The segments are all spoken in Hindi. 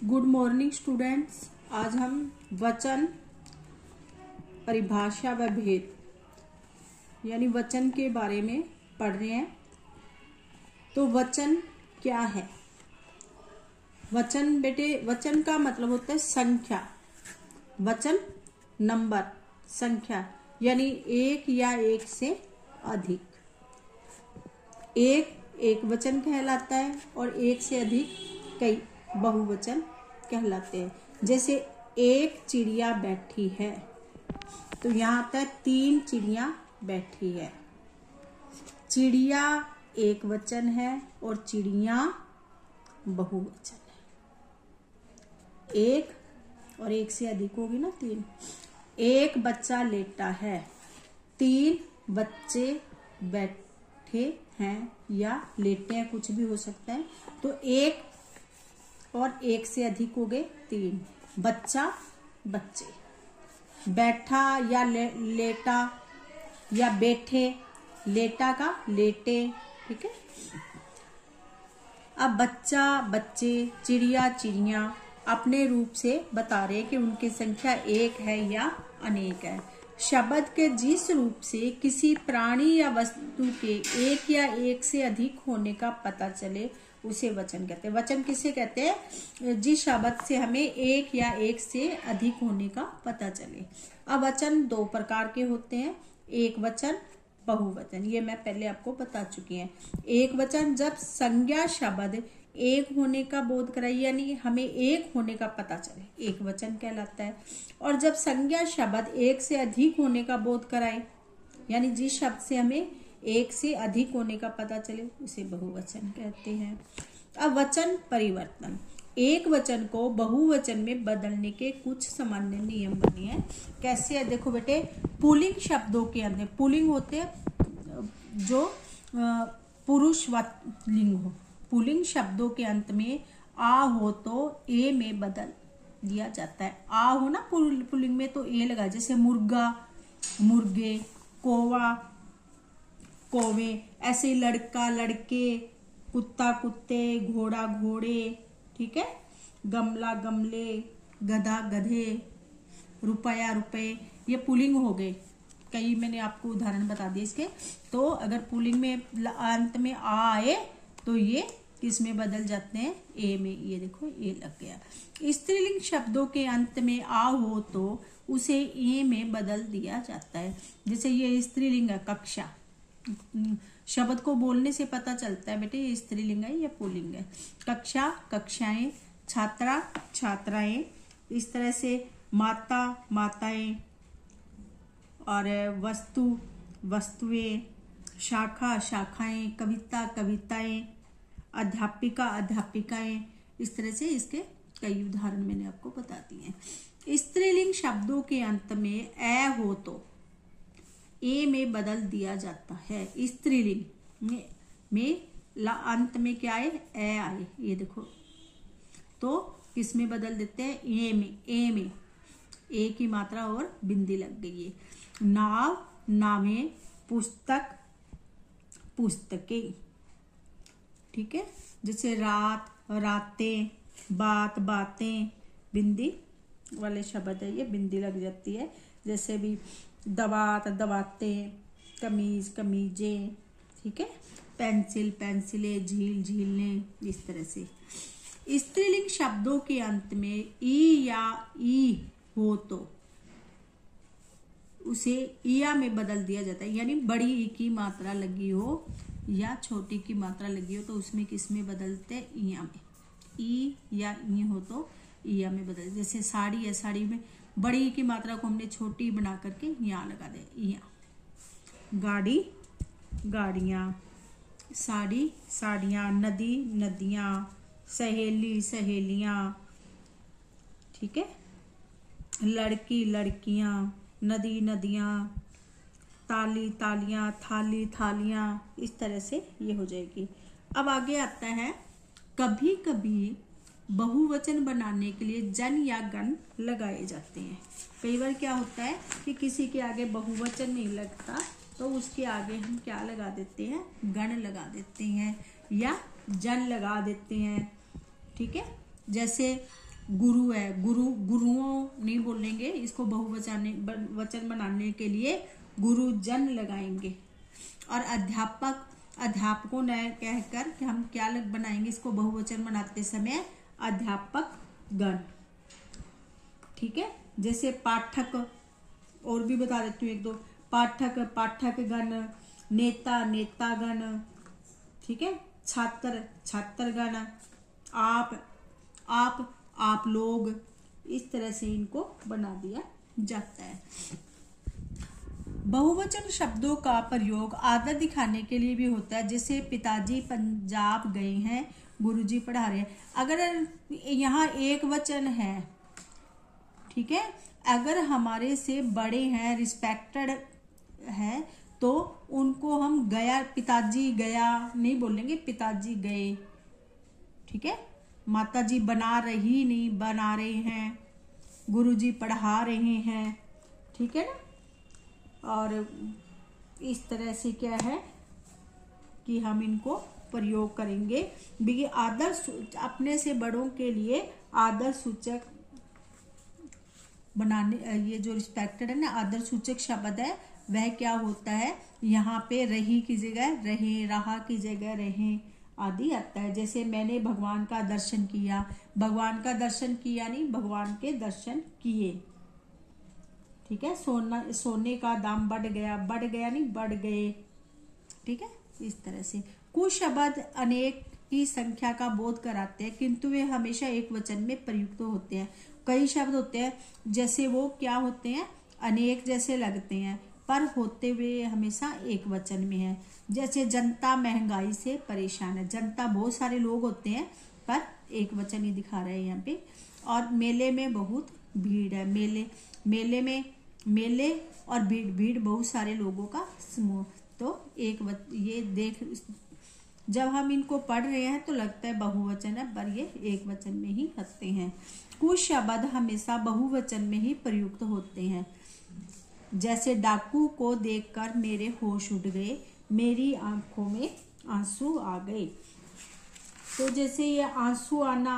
Good morning students. आज हम वचन, परिभाषा व भेद यानी वचन के बारे में पढ़ रहे हैं। तो वचन क्या है? वचन बेटे, वचन का मतलब होता है संख्या। वचन नंबर, संख्या यानी एक या एक से अधिक। एक वचन कहलाता है और एक से अधिक कई बहुवचन कहलाते हैं। जैसे एक चिड़िया बैठी है, तो यहाँ आता है 3 चिड़िया बैठी है। चिड़िया एक वचन है और चिड़िया बहुवचन है। एक और एक से अधिक होगी ना 3। एक बच्चा लेटा है, 3 बच्चे बैठे हैं या लेटे हैं, कुछ भी हो सकता है। तो एक और एक से अधिक हो गए 3। बच्चा, बच्चे। बैठा या लेटा या बैठे, लेटा का लेटे, ठीक है। अब बच्चा, बच्चे, चिड़िया, चिड़िया अपने रूप से बता रहे हैं कि उनकी संख्या एक है या अनेक है। शब्द के जिस रूप से किसी प्राणी या वस्तु के एक या एक से अधिक होने का पता चले उसे वचन कहते हैं। वचन किसे कहते हैं? जिस शब्द से हमें एक या एक से अधिक होने का पता चले। अब वचन 2 प्रकार के होते हैं, एक वचन, बहुवचन। ये मैं पहले आपको बता चुकी हैं। एक वचन जब संज्ञा शब्द एक होने का बोध कराए, यानी हमें एक होने का पता चले, एक वचन कहलाता है। और जब संज्ञा शब्द एक से अधिक होने का बोध कराए, यानी जिस शब्द से हमें एक से अधिक होने का पता चले, उसे बहुवचन कहते हैं। अब वचन परिवर्तन, एक वचन को बहुवचन में बदलने के कुछ सामान्य नियम बने हैं। कैसे है देखो बेटे, पुल्लिंग शब्दों के अंदर, पुल्लिंग होते हैं जो पुरुष लिंग हो, पुल्लिंग शब्दों के अंत में आ हो तो ए में बदल दिया जाता है। आ हो ना पुल्लिंग में तो ए लगा, जैसे मुर्गा, मुर्गे, कौवा, कौवे। ऐसे लड़का, लड़के, कुत्ता, कुत्ते, घोड़ा, घोड़े, ठीक है। गमला, गमले, गधा, गधे, रुपया, रुपए। ये पुल्लिंग हो गए। कई मैंने आपको उदाहरण बता दिए इसके। तो अगर पुल्लिंग में अंत में आ आए तो ये किस में बदल जाते हैं? ए में। ये देखो ए लग गया। स्त्रीलिंग शब्दों के अंत में आ हो तो उसे ए में बदल दिया जाता है। जैसे ये स्त्रीलिंग है, कक्षा। शब्द को बोलने से पता चलता है बेटे ये स्त्रीलिंग है या पुल्लिंग है। कक्षा, कक्षाएं, छात्रा, छात्राएं। इस तरह से माता, माताएं, और वस्तु, वस्तुएं, शाखा, शाखाएं, कविता, कविताएं, अध्यापिका, अध्यापिकाएं। इस तरह से इसके कई उदाहरण मैंने आपको बता दिए हैं। स्त्रीलिंग शब्दों के अंत में ए हो तो ए में बदल दिया जाता है। स्त्रीलिंग में अंत में क्या आए? ए आए। ये देखो, तो किस में बदल देते हैं? ए में। ए में ए की मात्रा और बिंदी लग गई है। नाव, नावें, पुस्तक, पुस्तकें, ठीक है। जैसे रात, रातें, बात, बातें, बिंदी वाले शब्द है, ये बिंदी लग जाती है। जैसे भी दवात, दवातें, कमीज, कमीजें, ठीक है। पेंसिल, पेंसिलें, झील, झीलें। इस तरह से स्त्रीलिंग शब्दों के अंत में ई या ई हो तो उसे इया में बदल दिया जाता है। यानी बड़ी ई की मात्रा लगी हो या छोटी की मात्रा लगी हो तो उसमें किस में बदलते हैं? इया में। ई या ई हो तो इया में बदल। जैसे साड़ी है, साड़ी में बड़ी की मात्रा को हमने छोटी बना करके यहाँ लगा दे, यहाँ। गाड़ी, गाड़ियाँ, साड़ी, साड़ियाँ, नदी, नदियाँ, सहेली, सहेलियाँ, ठीक है। लड़की, लड़कियाँ, नदी, नदियाँ, ताली, तालियाँ, थाली, थालियाँ। इस तरह से ये हो जाएगी। अब आगे आता है, कभी कभी बहुवचन बनाने के लिए जन या गण लगाए जाते हैं। कई बार क्या होता है कि किसी के आगे बहुवचन नहीं लगता तो उसके आगे हम क्या लगा देते हैं? गण लगा देते हैं या जन लगा देते हैं, ठीक है। जैसे गुरु है, गुरु, गुरुओं नहीं बोलेंगे इसको, वचन बनाने के लिए गुरुजन लगाएंगे। और अध्यापक, अध्यापकों ने कहकर कि हम क्या बनाएंगे इसको बहुवचन बनाते समय, अध्यापक गण। ठीक है, जैसे पाठक, और भी बता देती हूँ एक दो, पाठक, पाठक गण, नेता, नेतागण। ठीक है, छात्र, छात्रगण, आप लोग, इस तरह से इनको बना दिया जाता है। बहुवचन शब्दों का प्रयोग आदर दिखाने के लिए भी होता है, जैसे पिताजी पंजाब गए हैं, गुरुजी पढ़ा रहे हैं। अगर यहाँ एक वचन है, ठीक है, अगर हमारे से बड़े हैं, रिस्पेक्टेड है, तो उनको हम गया, पिताजी गया नहीं बोलेंगे, पिताजी गए। ठीक है, माताजी बना रही नहीं, बना रहे हैं, गुरुजी पढ़ा रहे हैं। ठीक है ना। और इस तरह से क्या है कि हम इनको प्रयोग करेंगे। भी आदर, अपने से बड़ों के लिए आदर सूचक बनाने, ये जो रिस्पेक्टेड है ना, आदर सूचक शब्द है, वह क्या होता है, यहाँ पे रही की जगह रहे, रहा की जगह रहे आदि आता है। जैसे मैंने भगवान का दर्शन किया, भगवान का दर्शन किया नहीं, भगवान के दर्शन किए। ठीक है, सोने का दाम बढ़ गया नहीं, बढ़ गए। ठीक है, इस तरह से कुछ शब्द अनेक की संख्या का बोध कराते हैं, किंतु वे हमेशा एक वचन में प्रयुक्त होते हैं। कई शब्द होते हैं जैसे वो क्या होते हैं, अनेक जैसे लगते हैं, पर होते हुए हमेशा एक वचन में है। जैसे जनता महंगाई से परेशान है, जनता बहुत सारे लोग होते हैं, पर एक वचन ही दिखा रहे हैं यहाँ पे। और मेले में बहुत भीड़ है, मेले और भीड़ बहुत सारे लोगों का समूह, तो ये देख, जब हम इनको पढ़ रहे हैं तो लगता है बहुवचन है, पर ये एक वचन में ही होते हैं। कुछ शब्द हमेशा बहुवचन में ही प्रयुक्त होते हैं, जैसे डाकू को देखकर मेरे होश उड़ गए, मेरी आंखों में आंसू आ गए। तो जैसे ये आंसू आना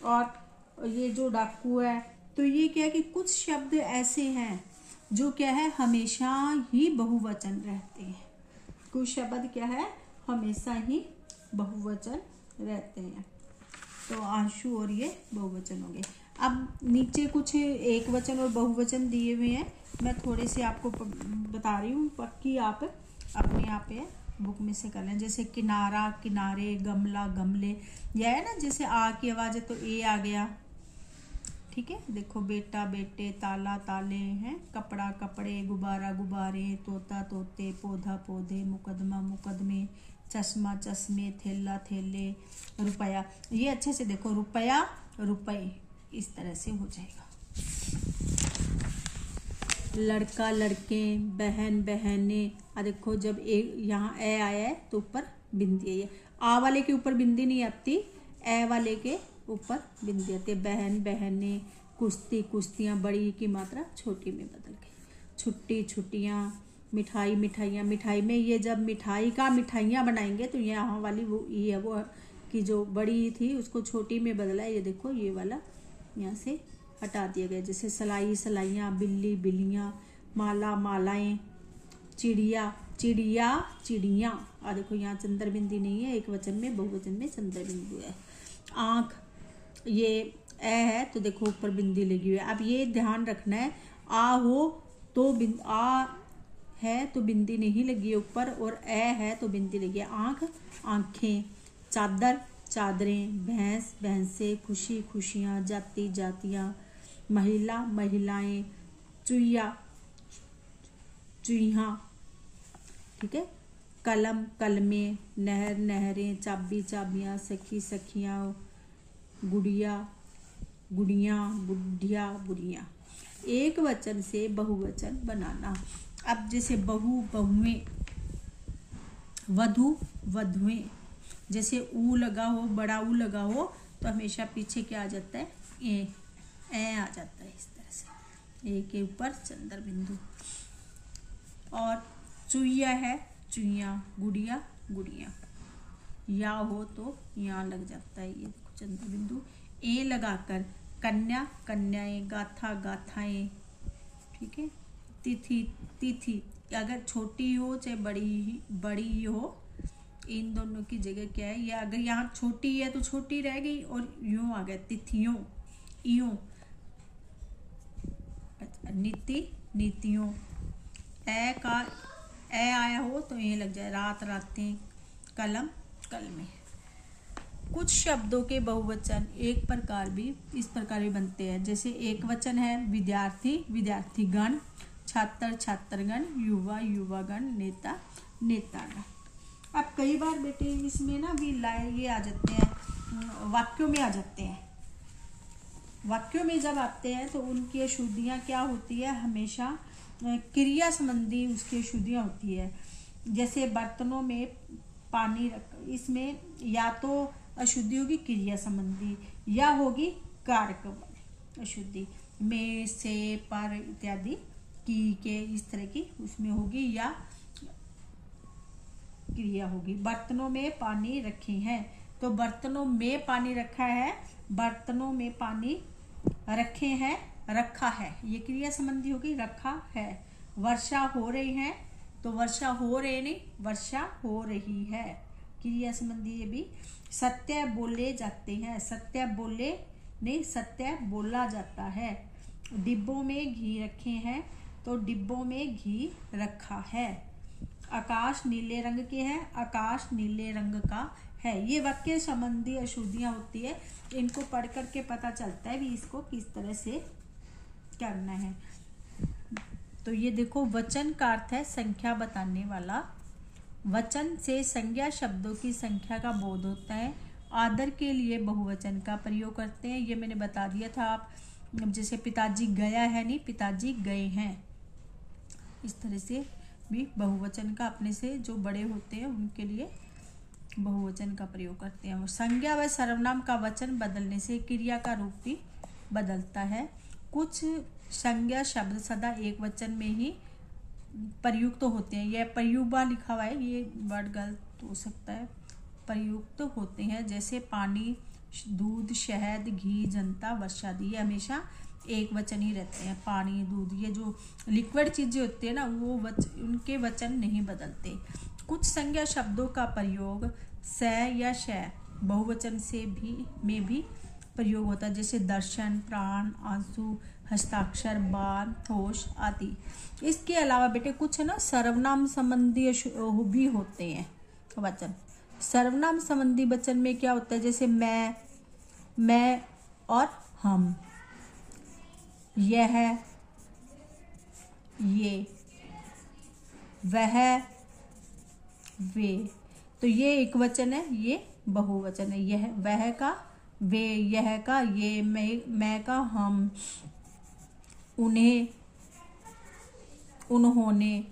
और ये जो डाकू है, तो ये क्या है कि कुछ शब्द ऐसे हैं जो क्या है, हमेशा ही बहुवचन रहते हैं। कुछ शब्द क्या है, हमेशा ही बहुवचन रहते हैं। तो आंसू और ये बहुवचन हो गए। अब नीचे कुछ एक वचन और बहुवचन दिए हुए हैं, मैं थोड़े से आपको बता रही हूँ, पक्की आप अपने आप बुक में से कर लें। जैसे किनारा, किनारे, गमला, गमले, यह है ना, जैसे आ की आवाज है तो ए आ गया। ठीक है, देखो बेटा, बेटे, ताला, ताले हैं, कपड़ा, कपड़े, गुब्बारा, गुब्बारे, तोता, तोते, पौधा, पौधे, मुकदमा, मुकदमे, चश्मा, चश्मे, थैला, थैले, रुपया। ये अच्छे से देखो, रुपया, रुपए, इस तरह से हो जाएगा। लड़का, लड़के, बहन, बहने। देखो जब एक यहाँ ए आया है तो ऊपर बिंदी है, आ वाले के ऊपर बिंदी नहीं आती, ए वाले के ऊपर बिंदी आती है। बहन, बहने, कुश्ती, कुश्तियाँ, बड़ी की मात्रा छोटी में बदल गई। छुट्टी, छुट्टियाँ, मिठाई, मिठाइयाँ, मिठाई में ये जब मिठाई का मिठाइयाँ बनाएंगे तो यहाँ वाली वो ये है, वो कि जो बड़ी थी उसको छोटी में बदला है। ये देखो ये वाला यहाँ से हटा दिया गया। जैसे सलाई, सलाइयाँ, बिल्ली, बिल्लियाँ, माला, मालाएं, चिड़िया, चिड़िया, चिड़ियाँ। देखो यहाँ चंद्र बिंदी नहीं है, एक वचन में, बहुवचन में चंद्र बिंदु है। आँख, ये ए है तो देखो ऊपर बिंदी लगी हुई है। अब ये ध्यान रखना है, आ हो तो आ है तो बिंदी नहीं लगी है ऊपर, और ए है तो बिंदी लगी है। आँख, आँखें, चादर, चादरें, भैंस, भैंसे, खुशी, खुशियाँ, जाति, जातियाँ, महिला, महिलाएं, चुईया, चुईहा। ठीक है, कलम, कलमें, नहर, नहरें, चाबी, चाबियाँ, सखी, सखियाँ, गुड़िया, गुड़ियाँ, बुढ़िया, बुढ़ियाँ। एक वचन से बहुवचन बनाना। अब जैसे बहू, बहुएं, वधू, वधुएं। जैसे ऊ लगा हो, बड़ा ऊ लगा हो तो हमेशा पीछे क्या आ जाता है, ए आ जाता है। इस तरह से ए के ऊपर चंद्र बिंदु। और चुईया है, चुईया, गुड़िया, गुड़िया, या हो तो यहाँ लग जाता है ये चंद्र बिंदु। ए लगाकर कन्या कन्याएं, गाथा गाथाएं, ठीक है। तिथि तिथि, अगर छोटी हो चाहे बड़ी हो, इन दोनों की जगह क्या है, या अगर यहाँ छोटी है तो छोटी रह गई और यूं आ गया तिथियों, यूं। नीति नीतियों, ए आया हो तो ये लग जाए रात रातें, कलम कलमें। कुछ शब्दों के बहुवचन इस प्रकार भी बनते हैं, जैसे एक वचन है विद्यार्थी विद्यार्थीगण, छात्र छात्रगण, युवा युवागण, नेता नेतागण। अब कई बार बेटे इसमें ना भी ये आ जाते हैं, वाक्यों में आ जाते हैं। वाक्यों में जब आते हैं तो उनकी अशुद्धियाँ क्या होती है, हमेशा क्रिया संबंधी उसकी अशुद्धियाँ होती है। जैसे बर्तनों में पानी रख, इसमें या तो अशुद्धि होगी क्रिया संबंधी या होगी कारक अशुद्धि, में से पर इत्यादि की के इस तरह की उसमें होगी या क्रिया होगी। बर्तनों में पानी रखे हैं, तो बर्तनों में पानी रखा है, बर्तनों में पानी रखे हैं, रखा है, ये क्रिया संबंधी होगी, रखा है। वर्षा हो रही है, तो वर्षा हो रही नहीं, वर्षा हो रही है, क्रिया संबंधी ये भी। सत्य बोले जाते हैं, सत्य बोले नहीं, सत्य बोला जाता है। डिब्बों में घी रखे हैं, तो डिब्बों में घी रखा है। आकाश नीले रंग के है, आकाश नीले रंग का है। ये वाक्य संबंधी अशुद्धियां होती है, इनको पढ़ करके पता चलता है भी इसको किस तरह से करना है। तो ये देखो, वचन का अर्थ है संख्या बताने वाला। वचन से संज्ञा शब्दों की संख्या का बोध होता है। आदर के लिए बहुवचन का प्रयोग करते हैं, ये मैंने बता दिया था। आप जैसे पिताजी गया है नहीं, पिताजी गए हैं, इस तरह से भी बहुवचन का अपने से जो बड़े होते हैं उनके लिए बहुवचन का प्रयोग करते हैं। संज्ञा व सर्वनाम का वचन बदलने से क्रिया का रूप भी बदलता है। कुछ संज्ञा शब्द सदा एक वचन में ही प्रयुक्त होते हैं। यह प्रयुक्ता लिखा हुआ है, ये वर्ड गलत हो सकता है। प्रयुक्त होते हैं, जैसे पानी, दूध, शहद, घी, जनता, वर्षा दी, ये हमेशा एक वचन ही रहते हैं। पानी, दूध, ये जो लिक्विड चीजें होती है ना, वो उनके वचन नहीं बदलते। कुछ संज्ञा शब्दों का प्रयोग स या श बहुवचन में भी प्रयोग होता है, जैसे दर्शन, प्राण, आंसू, हस्ताक्षर, बाल, होश आदि। इसके अलावा बेटे कुछ ना सर्वनाम संबंधी भी होते हैं वचन। सर्वनाम संबंधी वचन में क्या होता है, जैसे मैं और हम, यह, ये, वह, वे, तो ये एक वचन है, ये बहुवचन है। यह वह का, वे यह का, ये मैं का, हम, उन्हें, उन्होंने,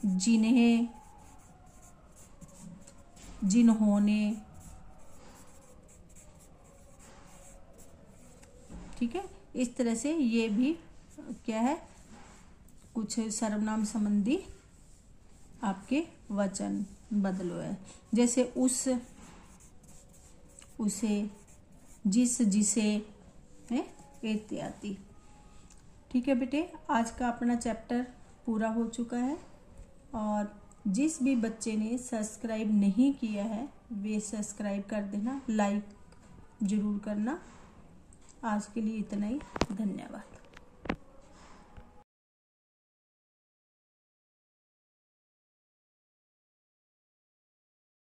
जिन्हें, जिन्होंने, ठीक है। इस तरह से ये भी क्या है, कुछ सर्वनाम संबंधी आपके वचन बदलो है, जैसे उस, उसे, जिस, जिसे है इत्यादि। ठीक है बेटे, आज का अपना चैप्टर पूरा हो चुका है। और जिस भी बच्चे ने सब्सक्राइब नहीं किया है वे सब्सक्राइब कर देना, लाइक जरूर करना। आज के लिए इतना ही, धन्यवाद।